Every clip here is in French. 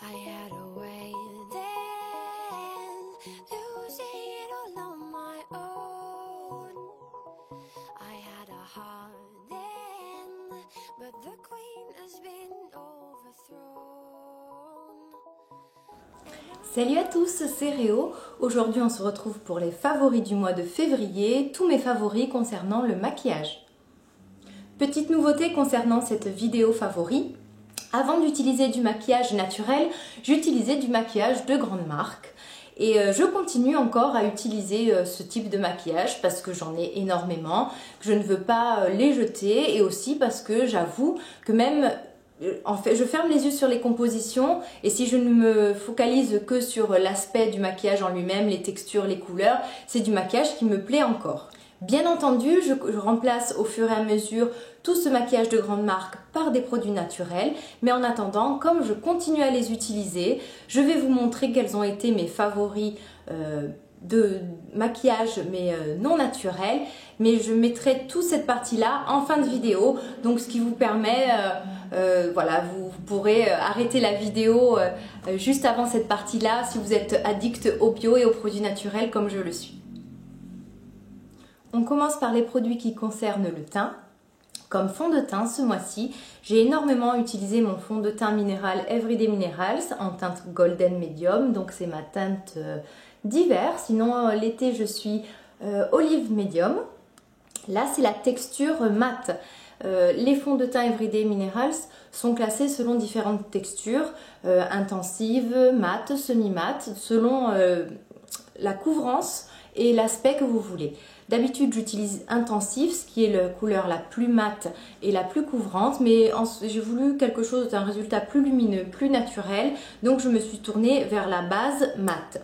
I had a way then, losing it all on my own. I had a heart then, but the queen has been overthrown. Salut à tous, c'est Réo. Aujourd'hui on se retrouve pour les favoris du mois de février, tous mes favoris concernant le maquillage. Petite nouveauté concernant cette vidéo favori, avant d'utiliser du maquillage naturel, j'utilisais du maquillage de grande marque. Et je continue encore à utiliser ce type de maquillage parce que j'en ai énormément, que je ne veux pas les jeter et aussi parce que j'avoue que même en fait, je ferme les yeux sur les compositions et si je ne me focalise que sur l'aspect du maquillage en lui-même, les textures, les couleurs, c'est du maquillage qui me plaît encore. Bien entendu, je remplace au fur et à mesure tout ce maquillage de grande marque par des produits naturels, mais en attendant, comme je continue à les utiliser, je vais vous montrer quels ont été mes favoris de maquillage mais non naturel, mais je mettrai toute cette partie là en fin de vidéo, donc ce qui vous permet voilà, vous pourrez arrêter la vidéo juste avant cette partie là si vous êtes addict au bio et aux produits naturels comme je le suis. On commence par les produits qui concernent le teint. Comme fond de teint ce mois-ci, j'ai énormément utilisé mon fond de teint minéral Everyday Minerals en teinte Golden Medium, donc c'est ma teinte d'hiver. Sinon l'été je suis Olive Medium. Là c'est la texture mate. Les fonds de teint Everyday Minerals sont classés selon différentes textures, intensive, mat, semi-mat, selon la couvrance et l'aspect que vous voulez. D'habitude j'utilise intensif, ce qui est la couleur la plus mate et la plus couvrante, mais j'ai voulu quelque chose d'un résultat plus lumineux, plus naturel, donc je me suis tournée vers la base mate.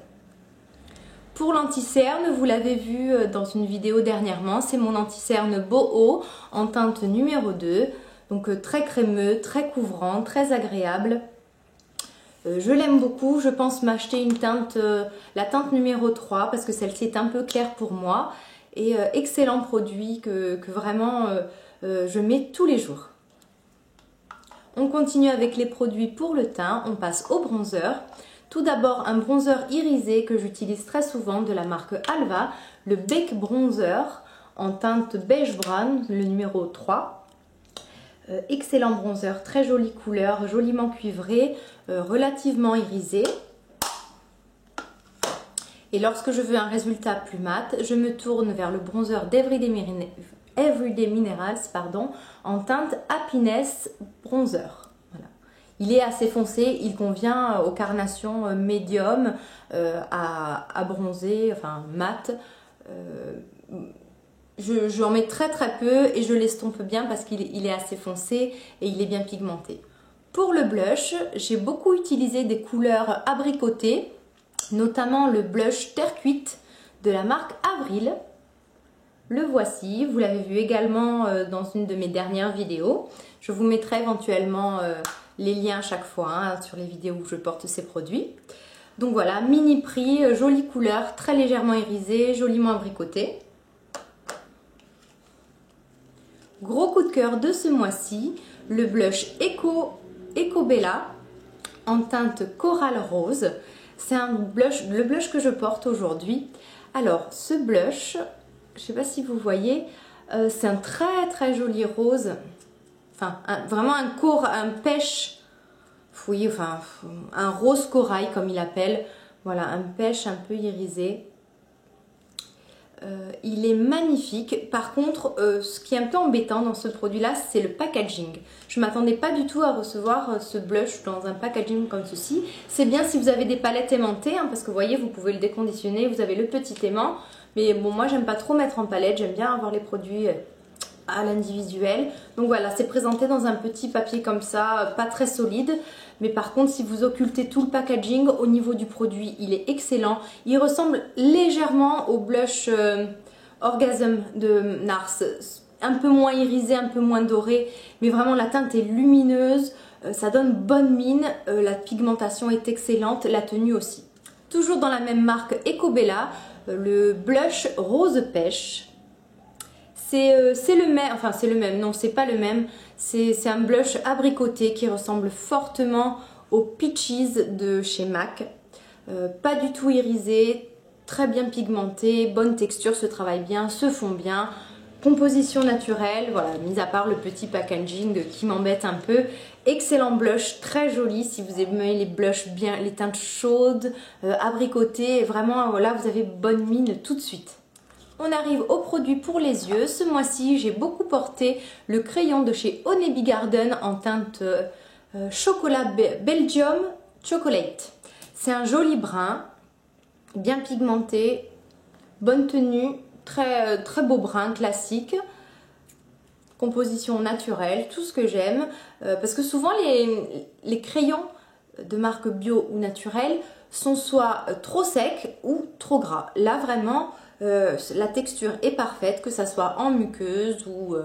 Pour l'anti-cerne, vous l'avez vu dans une vidéo dernièrement, c'est mon anti-cerne Boho en teinte numéro 2, donc très crémeux, très couvrant, très agréable. Je l'aime beaucoup, je pense m'acheter une teinte, la teinte numéro 3 parce que celle-ci est un peu claire pour moi et excellent produit que vraiment je mets tous les jours. On continue avec les produits pour le teint, on passe au bronzer. Tout d'abord un bronzer irisé que j'utilise très souvent de la marque Alva, le Bake Bronzer en teinte beige brown, le numéro 3. Excellent bronzer, très jolie couleur, joliment cuivré, relativement irisé. Et lorsque je veux un résultat plus mat, je me tourne vers le bronzer d'Everyday Minerals en teinte Happiness Bronzer. Voilà. Il est assez foncé, il convient aux carnations médium à bronzer, enfin mat. J'en mets très peu et je l'estompe bien parce qu'il est assez foncé et il est bien pigmenté. Pour le blush, j'ai beaucoup utilisé des couleurs abricotées, notamment le blush terre cuite de la marque Avril. Le voici, vous l'avez vu également dans une de mes dernières vidéos. Je vous mettrai éventuellement les liens à chaque fois sur les vidéos où je porte ces produits. Donc voilà, mini prix, jolie couleur, très légèrement irisée, joliment abricotée. Gros coup de cœur de ce mois-ci, le blush Eco Bella en teinte coral rose. C'est le blush que je porte aujourd'hui. Alors ce blush, je ne sais pas si vous voyez, c'est un très joli rose. Enfin vraiment un pêche, oui, enfin un rose corail comme il appelle. Voilà, un pêche un peu irisé. Il est magnifique. Par contre, ce qui est un peu embêtant dans ce produit-là, c'est le packaging. Je ne m'attendais pas du tout à recevoir ce blush dans un packaging comme ceci. C'est bien si vous avez des palettes aimantées, parce que vous voyez, vous pouvez le déconditionner, vous avez le petit aimant. Mais bon, moi, j'aime pas trop mettre en palette, j'aime bien avoir les produits à l'individuel. Donc voilà, c'est présenté dans un petit papier comme ça, pas très solide. Mais par contre, si vous occultez tout le packaging, au niveau du produit, il est excellent. Il ressemble légèrement au blush Orgasm de NARS. Un peu moins irisé, un peu moins doré. Mais vraiment, la teinte est lumineuse. Ça donne bonne mine. La pigmentation est excellente. La tenue aussi. Toujours dans la même marque Eco Bella, le blush Rose Pêche. C'est le même, enfin c'est le même, non c'est pas le même, c'est un blush abricoté qui ressemble fortement au Peaches de chez MAC. Pas du tout irisé, très bien pigmenté, bonne texture, se travaille bien, se fond bien. Composition naturelle, voilà, mis à part le petit packaging qui m'embête un peu. Excellent blush, très joli si vous aimez les blushs bien, les teintes chaudes, abricotées. Vraiment, voilà, vous avez bonne mine tout de suite. On arrive au produit pour les yeux. Ce mois-ci, j'ai beaucoup porté le crayon de chez Honeybee Garden en teinte chocolat Belgium Chocolate. C'est un joli brun, bien pigmenté, bonne tenue, très beau brun classique. Composition naturelle, tout ce que j'aime. Parce que souvent, les crayons de marque bio ou naturelle sont soit trop secs ou trop gras. Là, vraiment, la texture est parfaite, que ça soit en muqueuse ou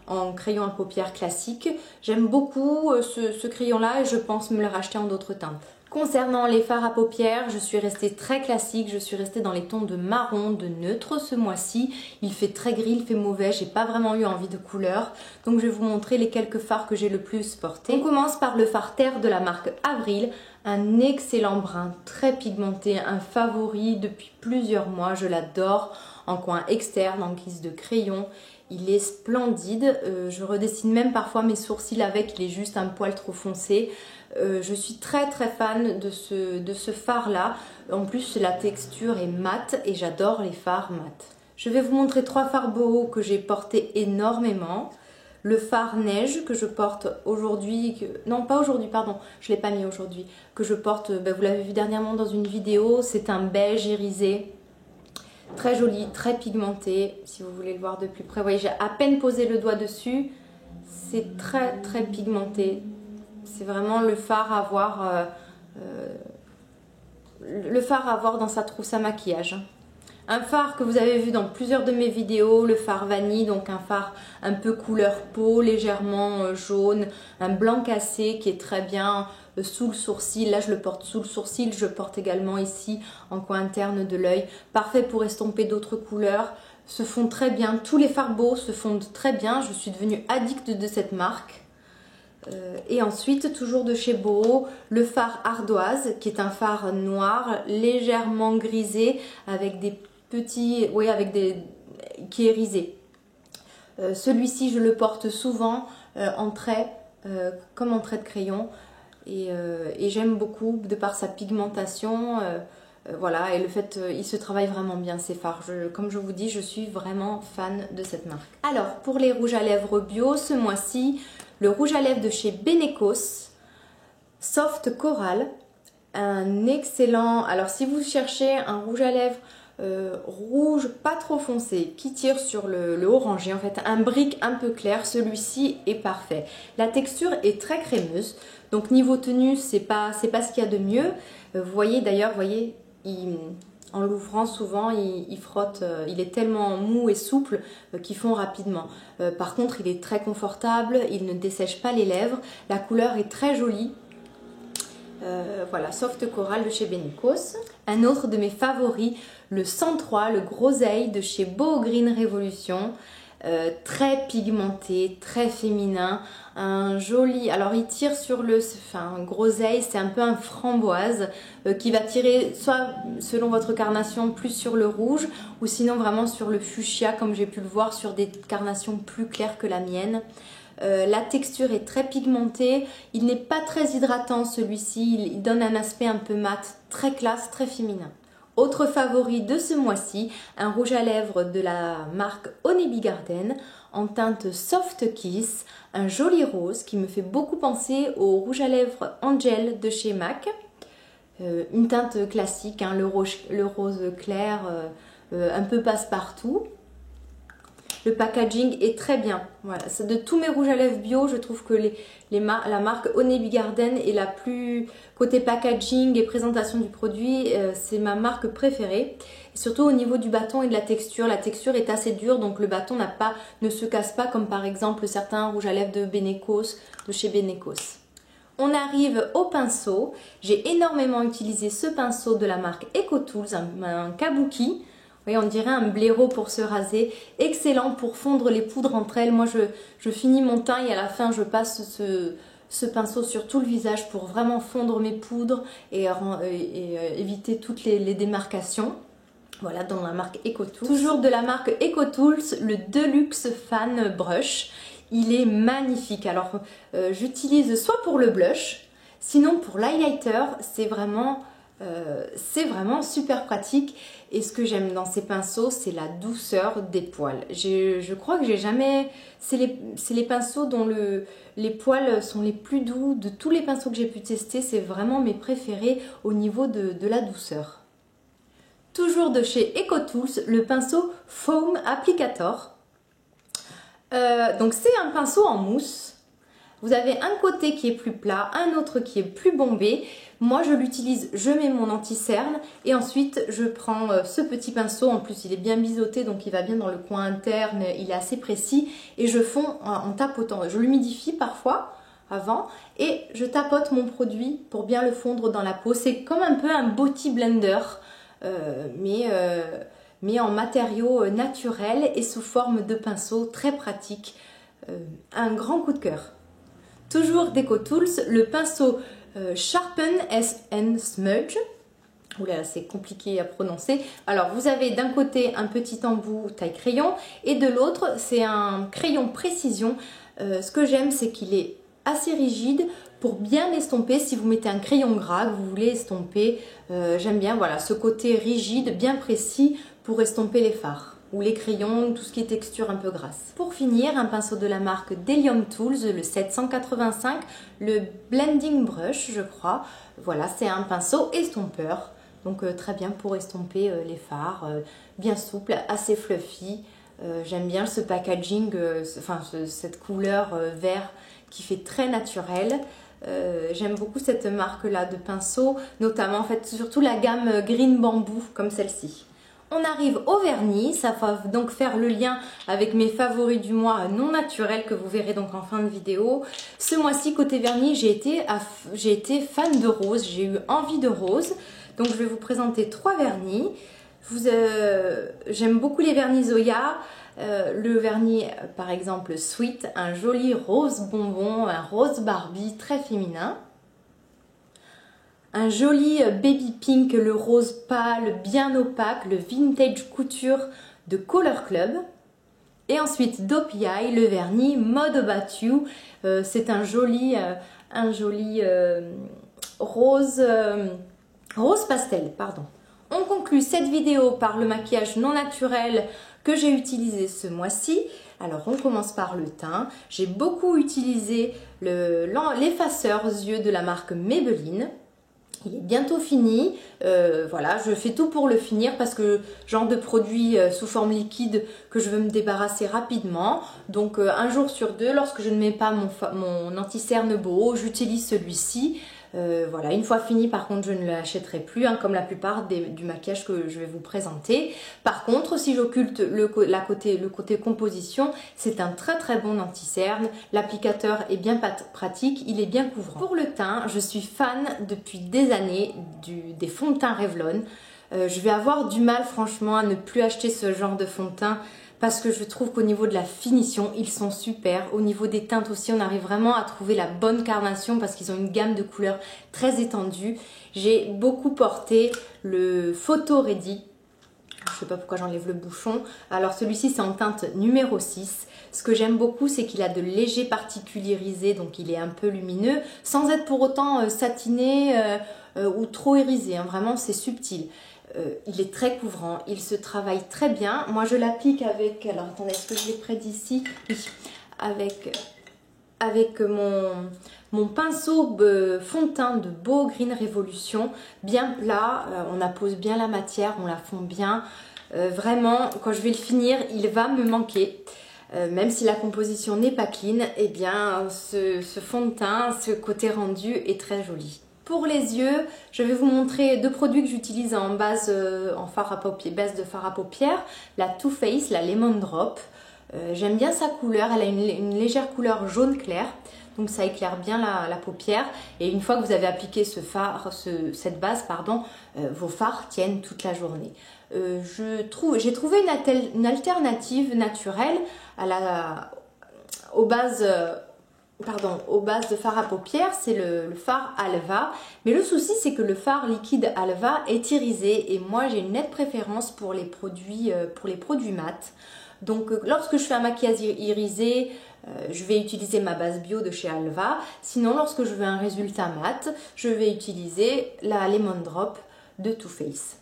en crayon à paupières classique. J'aime beaucoup ce crayon-là et je pense me le racheter en d'autres teintes. Concernant les fards à paupières, je suis restée très classique, je suis restée dans les tons de marron, de neutre ce mois-ci. Il fait très gris, il fait mauvais, j'ai pas vraiment eu envie de couleur. Donc je vais vous montrer les quelques fards que j'ai le plus portés. On commence par le fard terre de la marque Avril. Un excellent brun, très pigmenté, un favori depuis plusieurs mois, je l'adore. En coin externe, en guise de crayon. Il est splendide, je redessine même parfois mes sourcils avec, il est juste un poil trop foncé. Je suis très fan de ce fard là. En plus la texture est mate et j'adore les fards mat. Je vais vous montrer 3 fards boho que j'ai porté énormément. Le fard neige que je porte aujourd'hui, non pas aujourd'hui pardon, je ne l'ai pas mis aujourd'hui, que je porte, vous l'avez vu dernièrement dans une vidéo, c'est un beige irisé. Très joli, très pigmenté, si vous voulez le voir de plus près. Vous voyez, j'ai à peine posé le doigt dessus, c'est très pigmenté. C'est vraiment le fard à avoir dans sa trousse à maquillage. Un fard que vous avez vu dans plusieurs de mes vidéos, le fard vanille, donc un fard un peu couleur peau, légèrement jaune, un blanc cassé qui est très bien sous le sourcil. Là je le porte sous le sourcil, je porte également ici en coin interne de l'œil. Parfait pour estomper d'autres couleurs, se fond très bien. Tous les fards beaux se fondent très bien, je suis devenue addict de cette marque. Et ensuite, toujours de chez Boho, le fard ardoise, qui est un fard noir, légèrement grisé, avec des petits, oui, qui est irisé. Celui-ci, je le porte souvent en trait, comme en trait de crayon, et j'aime beaucoup de par sa pigmentation. Voilà, et le fait, il se travaille vraiment bien ces fards. Comme je vous dis, je suis vraiment fan de cette marque. Alors, pour les rouges à lèvres bio, ce mois-ci, le rouge à lèvres de chez Benecos, Soft Coral, un excellent... Alors, si vous cherchez un rouge à lèvres rouge, pas trop foncé, qui tire sur le orangé, en fait, un brick un peu clair, celui-ci est parfait. La texture est très crémeuse, donc niveau tenue, c'est pas ce qu'il y a de mieux. Vous voyez d'ailleurs, en l'ouvrant souvent, il frotte, il est tellement mou et souple qu'il fond rapidement. Par contre, il est très confortable, il ne dessèche pas les lèvres, la couleur est très jolie. Voilà, Soft Coral de chez Benecos. Un autre de mes favoris, le 103, le groseille de chez Boho Green Revolution. Très pigmenté, très féminin, un joli, alors il tire sur un groseille, c'est un peu un framboise qui va tirer soit selon votre carnation plus sur le rouge ou sinon vraiment sur le fuchsia comme j'ai pu le voir sur des carnations plus claires que la mienne. La texture est très pigmentée, il n'est pas très hydratant celui-ci, il donne un aspect un peu mat, très classe, très féminin. Autre favori de ce mois-ci, un rouge à lèvres de la marque Honeybee Garden en teinte Soft Kiss, un joli rose qui me fait beaucoup penser au rouge à lèvres Angel de chez MAC. Une teinte classique, hein, le rose clair, un peu passe-partout. Le packaging est très bien. Voilà. De tous mes rouges à lèvres bio, je trouve que la marque Honeybee Garden est la plus... Côté packaging et présentation du produit, c'est ma marque préférée. Et surtout au niveau du bâton et de la texture. La texture est assez dure, donc le bâton ne se casse pas comme par exemple certains rouges à lèvres de chez Benecos. On arrive au pinceau. J'ai énormément utilisé ce pinceau de la marque EcoTools, un kabuki. Oui, on dirait un blaireau pour se raser. Excellent pour fondre les poudres entre elles. Moi, je finis mon teint et à la fin, je passe ce pinceau sur tout le visage pour vraiment fondre mes poudres et éviter toutes les démarcations. Voilà, dans la marque EcoTools. Toujours de la marque EcoTools, le Deluxe Fan Brush. Il est magnifique. Alors, j'utilise soit pour le blush, sinon pour l'highlighter, c'est vraiment super pratique. Et ce que j'aime dans ces pinceaux, c'est la douceur des poils. Je crois que j'ai jamais... C'est les pinceaux dont les poils sont les plus doux. De tous les pinceaux que j'ai pu tester, c'est vraiment mes préférés au niveau de la douceur. Toujours de chez EcoTools, le pinceau Foam Applicator. Donc c'est un pinceau en mousse. Vous avez un côté qui est plus plat, un autre qui est plus bombé. Moi je l'utilise, je mets mon anti-cerne et ensuite je prends ce petit pinceau. En plus il est bien biseauté donc il va bien dans le coin interne, il est assez précis. Et je fonds en tapotant. Je l'humidifie parfois avant et je tapote mon produit pour bien le fondre dans la peau. C'est comme un peu un body blender mais en matériaux naturels et sous forme de pinceau, très pratique. Un grand coup de cœur. Toujours d'EcoTools, le pinceau Sharpen and Smudge. Oula, c'est compliqué à prononcer. Alors, vous avez d'un côté un petit embout taille crayon et de l'autre, c'est un crayon précision. Ce que j'aime, c'est qu'il est assez rigide pour bien estomper. Si vous mettez un crayon gras, que vous voulez estomper, j'aime bien voilà, ce côté rigide, bien précis pour estomper les fards ou les crayons, tout ce qui est texture un peu grasse. Pour finir, un pinceau de la marque Delium Tools, le 785, le Blending Brush, je crois. Voilà, c'est un pinceau estompeur, donc très bien pour estomper les fards, bien souple, assez fluffy. J'aime bien ce packaging, cette couleur vert qui fait très naturel. J'aime beaucoup cette marque là de pinceaux, notamment en fait surtout la gamme Green Bamboo comme celle-ci. On arrive au vernis, ça va donc faire le lien avec mes favoris du mois non naturels que vous verrez donc en fin de vidéo. Ce mois-ci côté vernis j'ai été fan de rose, j'ai eu envie de rose, donc je vais vous présenter 3 vernis. J'aime beaucoup les vernis Zoya. Le vernis par exemple Sweet, un joli rose bonbon, un rose Barbie très féminin. Un joli baby pink, le rose pâle, bien opaque, le vintage couture de Color Club. Et ensuite d'OPI, le vernis Mode About You. C'est un joli rose pastel, pardon. On conclut cette vidéo par le maquillage non naturel que j'ai utilisé ce mois-ci. Alors on commence par le teint. J'ai beaucoup utilisé l'effaceur aux yeux de la marque Maybelline. Il est bientôt fini, voilà, je fais tout pour le finir parce que genre de produit sous forme liquide que je veux me débarrasser rapidement. Donc un jour sur deux, lorsque je ne mets pas mon anti-cerne beau, j'utilise celui-ci. Voilà, une fois fini, par contre, je ne l'achèterai plus, hein, comme la plupart du maquillage que je vais vous présenter. Par contre, si j'occulte le côté composition, c'est un très très bon anti-cerne. L'applicateur est bien pratique, il est bien couvrant. Pour le teint, je suis fan depuis des années des fonds de teint Revlon. Je vais avoir du mal franchement à ne plus acheter ce genre de fond de teint parce que je trouve qu'au niveau de la finition, ils sont super. Au niveau des teintes aussi, on arrive vraiment à trouver la bonne carnation parce qu'ils ont une gamme de couleurs très étendue. J'ai beaucoup porté le Photo Ready. Je ne sais pas pourquoi j'enlève le bouchon. Alors celui-ci, c'est en teinte numéro 6. Ce que j'aime beaucoup, c'est qu'il a de légers particules irisés, donc il est un peu lumineux, sans être pour autant satiné ou trop irisé. Hein. Vraiment, c'est subtil. Il est très couvrant, il se travaille très bien. Moi je l'applique avec, alors attendez, est-ce que je l'ai près d'ici? Oui, avec mon pinceau fond de teint de Beau Green Revolution, bien plat, on appose bien la matière, on la fond bien. Vraiment, quand je vais le finir, il va me manquer. Même si la composition n'est pas clean, eh bien ce fond de teint, ce côté rendu est très joli. Pour les yeux, je vais vous montrer 2 produits que j'utilise en base de fard à paupières. La Too Faced, la Lemon Drop. J'aime bien sa couleur, elle a une légère couleur jaune clair. Donc ça éclaire bien la paupière. Et une fois que vous avez appliqué cette base, vos fards tiennent toute la journée. J'ai trouvé une alternative naturelle aux bases aux bases de fard à paupières, c'est le fard Alva. Mais le souci, c'est que le fard liquide Alva est irisé et moi j'ai une nette préférence pour les produits mat. Donc lorsque je fais un maquillage irisé, je vais utiliser ma base bio de chez Alva. Sinon, lorsque je veux un résultat mat, je vais utiliser la Lemon Drop de Too Faced.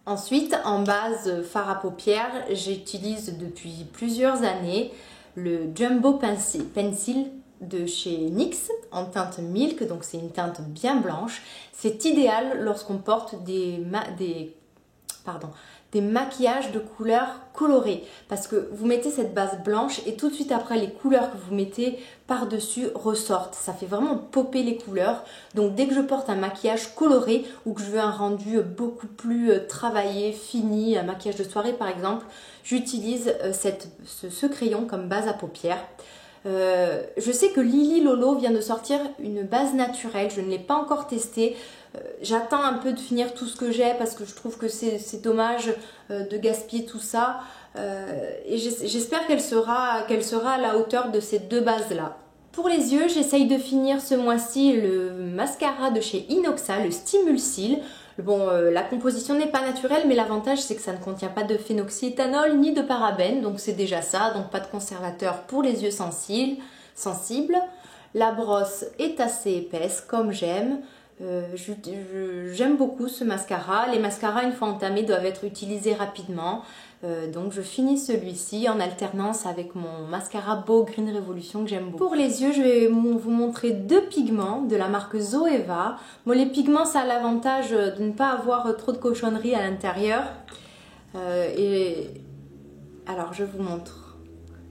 Ensuite, en base fard à paupières, j'utilise depuis plusieurs années le Jumbo Pencil de chez NYX en teinte Milk, donc c'est une teinte bien blanche. C'est idéal lorsqu'on porte des maquillages de couleurs colorées parce que vous mettez cette base blanche et tout de suite après les couleurs que vous mettez par-dessus ressortent. Ça fait vraiment popper les couleurs. Donc dès que je porte un maquillage coloré ou que je veux un rendu beaucoup plus travaillé, fini, un maquillage de soirée par exemple, j'utilise ce crayon comme base à paupières. Je sais que Lily Lolo vient de sortir une base naturelle, je ne l'ai pas encore testée. J'attends un peu de finir tout ce que j'ai parce que je trouve que c'est dommage de gaspiller tout ça. Et j'espère qu'elle sera à la hauteur de ces deux bases-là. Pour les yeux, j'essaye de finir ce mois-ci le mascara de chez Inoxa, le Stimulsil. Bon, la composition n'est pas naturelle, mais l'avantage c'est que ça ne contient pas de phénoxyéthanol ni de parabènes, donc c'est déjà ça, donc pas de conservateur pour les yeux sensibles. La brosse est assez épaisse, comme j'aime. J'aime beaucoup ce mascara. Les mascaras, une fois entamés, doivent être utilisés rapidement. Donc je finis celui-ci en alternance avec mon mascara Beau Green Revolution que j'aime beaucoup. Pour les yeux, je vais vous montrer deux pigments de la marque Zoeva. Bon, les pigments, ça a l'avantage de ne pas avoir trop de cochonneries à l'intérieur. Alors je vous montre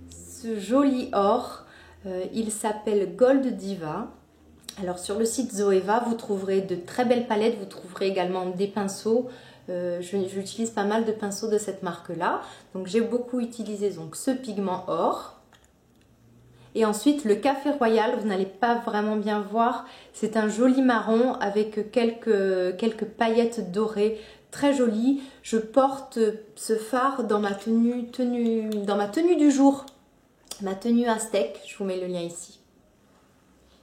ce joli or. Il s'appelle Gold Diva. Alors sur le site Zoeva, vous trouverez de très belles palettes, vous trouverez également des pinceaux. J'utilise pas mal de pinceaux de cette marque-là. Donc j'ai beaucoup utilisé donc, ce pigment or. Et ensuite le Café Royal, vous n'allez pas vraiment bien voir. C'est un joli marron avec quelques paillettes dorées, très joli. Je porte ce fard dans ma tenue du jour, ma tenue aztèque. Je vous mets le lien ici.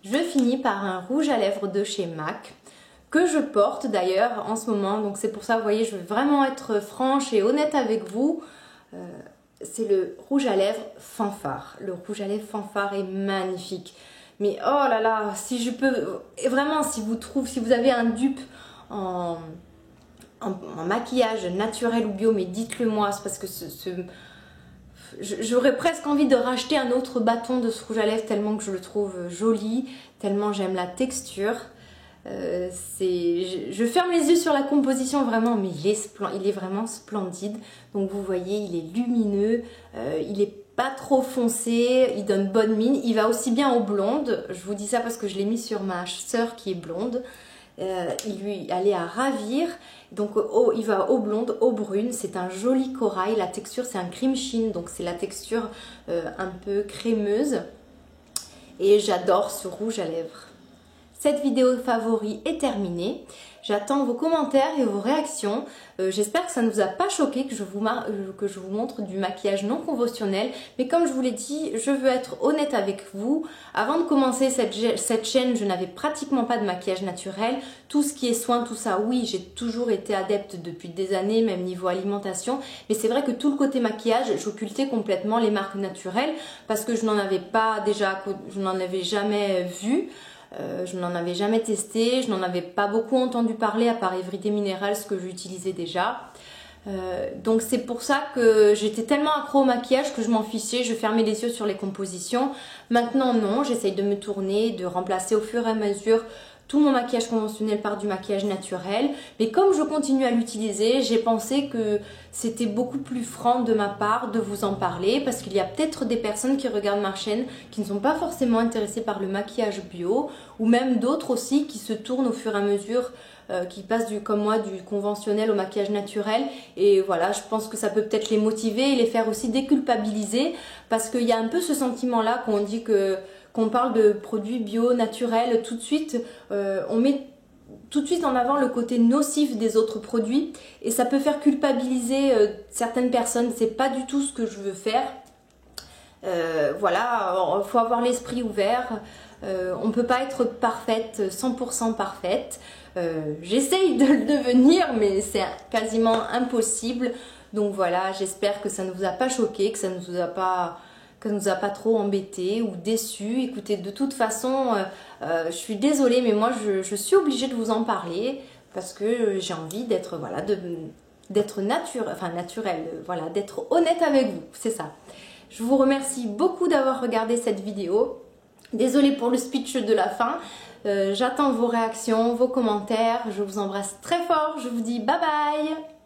Je finis par un rouge à lèvres de chez MAC que je porte d'ailleurs en ce moment. Donc c'est pour ça, vous voyez, je veux vraiment être franche et honnête avec vous. C'est le rouge à lèvres Fanfare. Le rouge à lèvres Fanfare est magnifique. Mais oh là là, si je peux... Vraiment, si vous avez un dupe en maquillage naturel ou bio, mais dites-le moi, c'est parce que j'aurais presque envie de racheter un autre bâton de ce rouge à lèvres tellement que je le trouve joli, tellement j'aime la texture. Je ferme les yeux sur la composition vraiment, mais il est vraiment splendide. Donc vous voyez, il est lumineux, il est pas trop foncé, il donne bonne mine. Il va aussi bien aux blondes. Je vous dis ça parce que je l'ai mis sur ma sœur qui est blonde. Il lui allait à ravir. Donc il va aux blondes, aux brunes. C'est un joli corail. La texture c'est un cream sheen, donc c'est la texture un peu crémeuse. Et j'adore ce rouge à lèvres. Cette vidéo favori est terminée. J'attends vos commentaires et vos réactions. J'espère que ça ne vous a pas choqué que je vous montre du maquillage non conventionnel. Mais comme je vous l'ai dit, je veux être honnête avec vous. Avant de commencer cette chaîne, je n'avais pratiquement pas de maquillage naturel. Tout ce qui est soin, tout ça, oui, j'ai toujours été adepte depuis des années, même niveau alimentation. Mais c'est vrai que tout le côté maquillage, j'occultais complètement les marques naturelles parce que je n'en avais jamais vu. Je n'en avais jamais testé, je n'en avais pas beaucoup entendu parler à part Everyday Minerals que j'utilisais déjà. Donc c'est pour ça que j'étais tellement accro au maquillage que je m'en fichais, je fermais les yeux sur les compositions. Maintenant non, j'essaye de me tourner, de remplacer au fur et à mesure tout mon maquillage conventionnel par du maquillage naturel. Mais comme je continue à l'utiliser, j'ai pensé que c'était beaucoup plus franc de ma part de vous en parler parce qu'il y a peut-être des personnes qui regardent ma chaîne qui ne sont pas forcément intéressées par le maquillage bio ou même d'autres aussi qui se tournent au fur et à mesure qui passent comme moi du conventionnel au maquillage naturel. Et voilà, je pense que ça peut peut-être les motiver et les faire aussi déculpabiliser parce qu'il y a un peu ce sentiment-là qu'on dit qu'on parle de produits bio, naturels, tout de suite, on met tout de suite en avant le côté nocif des autres produits et ça peut faire culpabiliser certaines personnes. C'est pas du tout ce que je veux faire. voilà, il faut avoir l'esprit ouvert. On ne peut pas être parfaite, 100% parfaite. J'essaye de le devenir, mais c'est quasiment impossible. Donc voilà, j'espère que ça ne vous a pas choqué, que ça ne vous a pas trop embêté ou déçu. Écoutez, de toute façon, je suis désolée, mais moi je suis obligée de vous en parler parce que j'ai envie d'être voilà, d'être naturelle, voilà, d'être honnête avec vous, c'est ça. Je vous remercie beaucoup d'avoir regardé cette vidéo. Désolée pour le speech de la fin. J'attends vos réactions, vos commentaires. Je vous embrasse très fort. Je vous dis bye bye.